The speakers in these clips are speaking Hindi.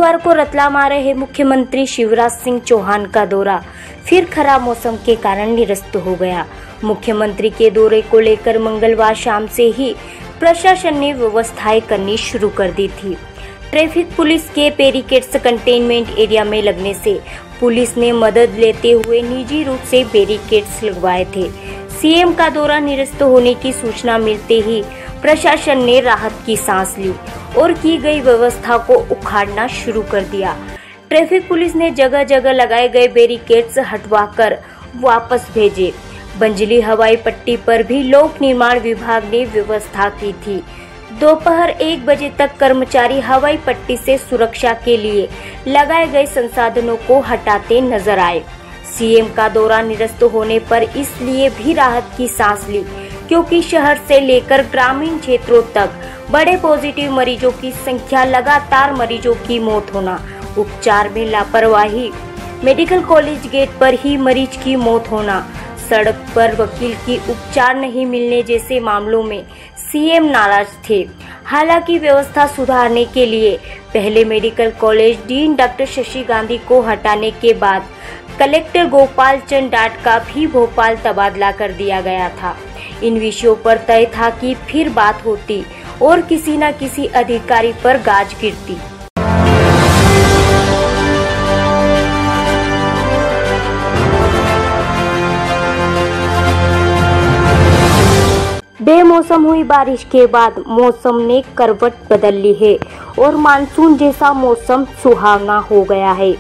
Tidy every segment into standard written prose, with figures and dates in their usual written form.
बुधवार को रतलाम आ रहे मुख्यमंत्री शिवराज सिंह चौहान का दौरा फिर खराब मौसम के कारण निरस्त हो गया। मुख्यमंत्री के दौरे को लेकर मंगलवार शाम से ही प्रशासन ने व्यवस्थाएं करनी शुरू कर दी थी। ट्रैफिक पुलिस के बैरिकेड्स कंटेनमेंट एरिया में लगने से पुलिस ने मदद लेते हुए निजी रूप से बैरिकेड्स लगवाए थे। सीएम का दौरा निरस्त होने की सूचना मिलते ही प्रशासन ने राहत की सांस ली और की गई व्यवस्था को उखाड़ना शुरू कर दिया। ट्रैफिक पुलिस ने जगह जगह लगाए गए बैरिकेड्स हटवाकर वापस भेजे। बंजली हवाई पट्टी पर भी लोक निर्माण विभाग ने व्यवस्था की थी। दोपहर 1 बजे तक कर्मचारी हवाई पट्टी से सुरक्षा के लिए लगाए गए संसाधनों को हटाते नजर आए। सीएम का दौरा निरस्त होने पर इसलिए भी राहत की सांस ली क्योंकि शहर से लेकर ग्रामीण क्षेत्रों तक बड़े पॉजिटिव मरीजों की संख्या, लगातार मरीजों की मौत होना, उपचार में लापरवाही, मेडिकल कॉलेज गेट पर ही मरीज की मौत होना, सड़क पर वकील की उपचार नहीं मिलने जैसे मामलों में सीएम नाराज थे। हालांकि व्यवस्था सुधारने के लिए पहले medical college dean doctor Shashi Gandhi को हटाने के बाद कलेक्टर गोपाल चंद डाट का भी भोपाल तबादला कर दिया गया था। इन विषयों पर तय था कि फिर बात होती और किसी न किसी अधिकारी पर गाज गिरती। बेमौसम हुई बारिश के बाद मौसम ने करवट बदल ली है और मानसून जैसा मौसम सुहावना हो गया है।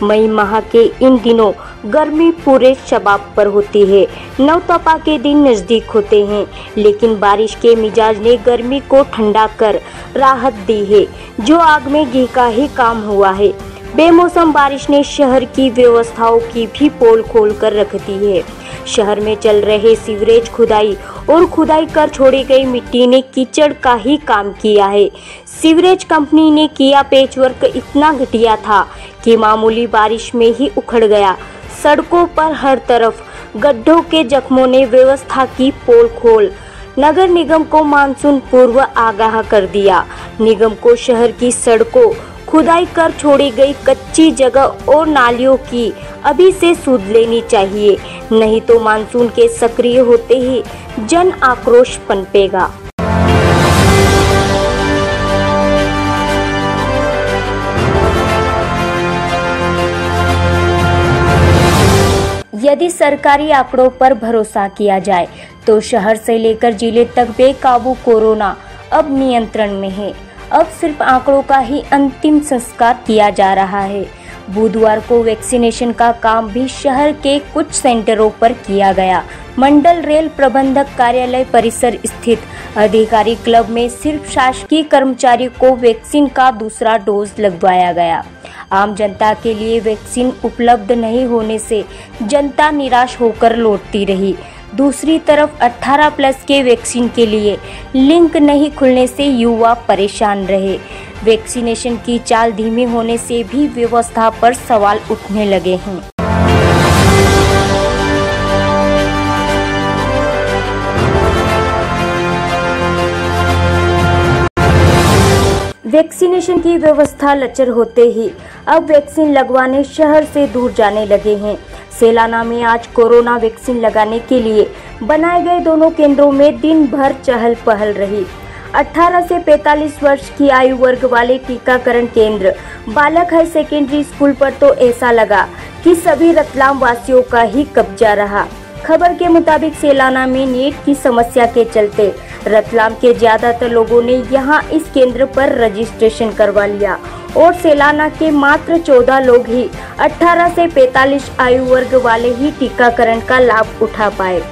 मई माह के इन दिनों गर्मी पूरे शबाब पर होती है। नवतपा के दिन नजदीक होते हैं, लेकिन बारिश के मिजाज ने गर्मी को ठंडा कर राहत दी है, जो आग में घी का ही काम हुआ है। बेमौसम बारिश ने शहर की व्यवस्थाओं की भी पोल खोल कर रख दी है। शहर में चल रहे सीवरेज खुदाई और खुदाई कर छोड़ी गई मिट्टी ने कीचड़ का ही काम किया है। सीवरेज कंपनी ने किया पैचवर्क इतना घटिया था कि मामूली बारिश में ही उखड़ गया। सड़कों पर हर तरफ गड्ढों के जख्मों ने व्यवस्था की पोल खोल नगर निगम को मानसून पूर्व आगाह कर दिया। निगम को शहर की सड़कों, खुदाई कर छोड़ी गई कच्ची जगह और नालियों की अभी से सुध लेनी चाहिए, नहीं तो मानसून के सक्रिय होते ही जन आक्रोश पनपेगा। यदि सरकारी आंकड़ों पर भरोसा किया जाए तो शहर से लेकर जिले तक बेकाबू कोरोना अब नियंत्रण में है। अब सिर्फ आंकड़ों का ही अंतिम संस्कार किया जा रहा है। बुधवार को वैक्सीनेशन का काम भी शहर के कुछ सेंटरों पर किया गया। मंडल रेल प्रबंधक कार्यालय परिसर स्थित अधिकारी क्लब में सिर्फ शासकीय कर्मचारियों को वैक्सीन का दूसरा डोज लगवाया गया। आम जनता के लिए वैक्सीन उपलब्ध नहीं होने से जनता निराश होकर लौटती रही। दूसरी तरफ 18+ के वैक्सीन के लिए लिंक नहीं खुलने से युवा परेशान रहे। वैक्सीनेशन की चाल धीमी होने से भी व्यवस्था पर सवाल उठने लगे हैं। वैक्सीनेशन की व्यवस्था लचर होते ही अब वैक्सीन लगवाने शहर से दूर जाने लगे हैं। सेलाना में आज कोरोना वैक्सीन लगाने के लिए बनाए गए दोनों केंद्रों में दिन भर चहल पहल रही। 18 से 45 वर्ष की आयु वर्ग वाले टीकाकरण केंद्र बालक हाई सेकेंडरी स्कूल पर तो ऐसा लगा कि सभी रतलाम वासियों का ही कब्जा रहा। खबर के मुताबिक सेलाना में नीट की समस्या के चलते रतलाम के ज्यादातर लोगों ने यहां इस केंद्र पर रजिस्ट्रेशन करवा लिया और सेलाना के मात्र 14 लोग ही 18 से 45 आयु वर्ग वाले ही टीकाकरण का लाभ उठा पाए।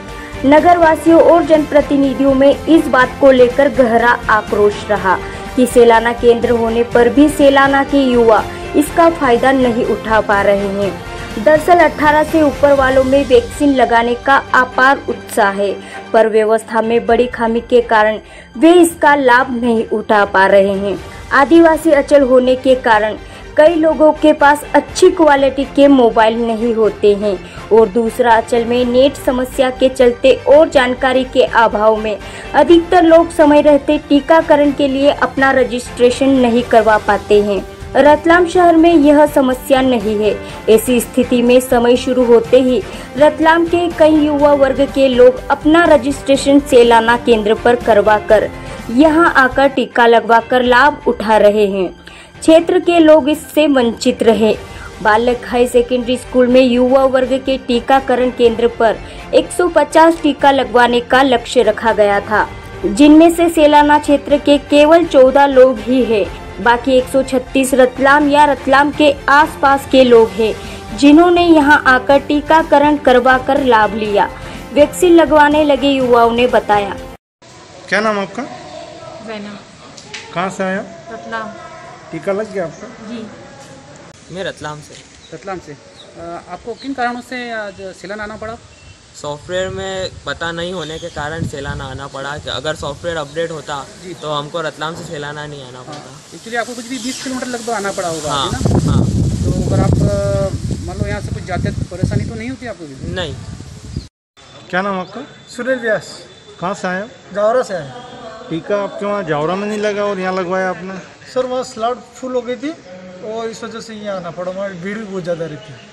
नगर वासियों और जनप्रतिनिधियों में इस बात को लेकर गहरा आक्रोश रहा कि सेलाना केंद्र होने पर भी सेलाना के युवा इसका फायदा नहीं उठा पा रहे हैं। दरअसल 18 से ऊपर वालों में वैक्सीन लगाने का अपार उत्साह है, पर व्यवस्था में बड़ी खामी के कारण वे इसका लाभ नहीं उठा पा रहे हैं। आदिवासी अंचल होने के कारण कई लोगों के पास अच्छी क्वालिटी के मोबाइल नहीं होते हैं और दूसरा अंचल में नेट समस्या के चलते और जानकारी के अभाव में अधिकतर लोग समय रहते टीकाकरण के लिए अपना रजिस्ट्रेशन नहीं करवा पाते हैं। रतलाम शहर में यह समस्या नहीं है। ऐसी स्थिति में समय शुरू होते ही रतलाम के कई युवा वर्ग के लोग अपना रजिस्ट्रेशन सेलाना केंद्र पर करवाकर यहां आकर टीका लगवाकर लाभ उठा रहे हैं। क्षेत्र के लोग इससे वंचित रहे। बालक हाई सेकेंडरी स्कूल में युवा वर्ग के टीकाकरण केंद्र पर 150 टीका लगवाने का लक्ष्य रखा गया था, जिनमें से सेलाना क्षेत्र के केवल 14 लोग ही हैं। बाकी 136 रतलाम या रतलाम के आसपास के लोग हैं, जिन्होंने यहां आकर टीकाकरण करवाकर लाभ लिया। वैक्सीन लगवाने लगे युवाओं ने बताया। क्या नाम आपका? जैनब। कहाँ से आया? रतलाम। टीका लग गया आपका? जी। मैं रतलाम से। रतलाम से। आपको किन कारणों से आज सेलान आना पड़ा? सॉफ्टवेयर में पता नहीं होने के कारण सेलाना आना पड़ा। कि अगर सॉफ्टवेयर अपडेट होता तो हमको रतलाम से सेलाना नहीं आना पड़ता। एक्चुअली आपको कुछ भी 20 किलोमीटर लगभग आना पड़ा होगा। हाँ, ना? हाँ। तो अगर आप मान लो यहाँ से कुछ जाते तो परेशानी तो नहीं होती आपको भी? नहीं। क्या नाम आपका? सुनील व्यास। कहाँ से आया? जावरा से आया। टीका आपके वहाँ जावरा में नहीं लगा और यहाँ लगवाया आपने? सर वहाँ स्लॉट फुल हो गई थी और इस वजह से यहाँ आना पड़ा। वहाँ भीड़ भी बहुत ज़्यादा रहती है।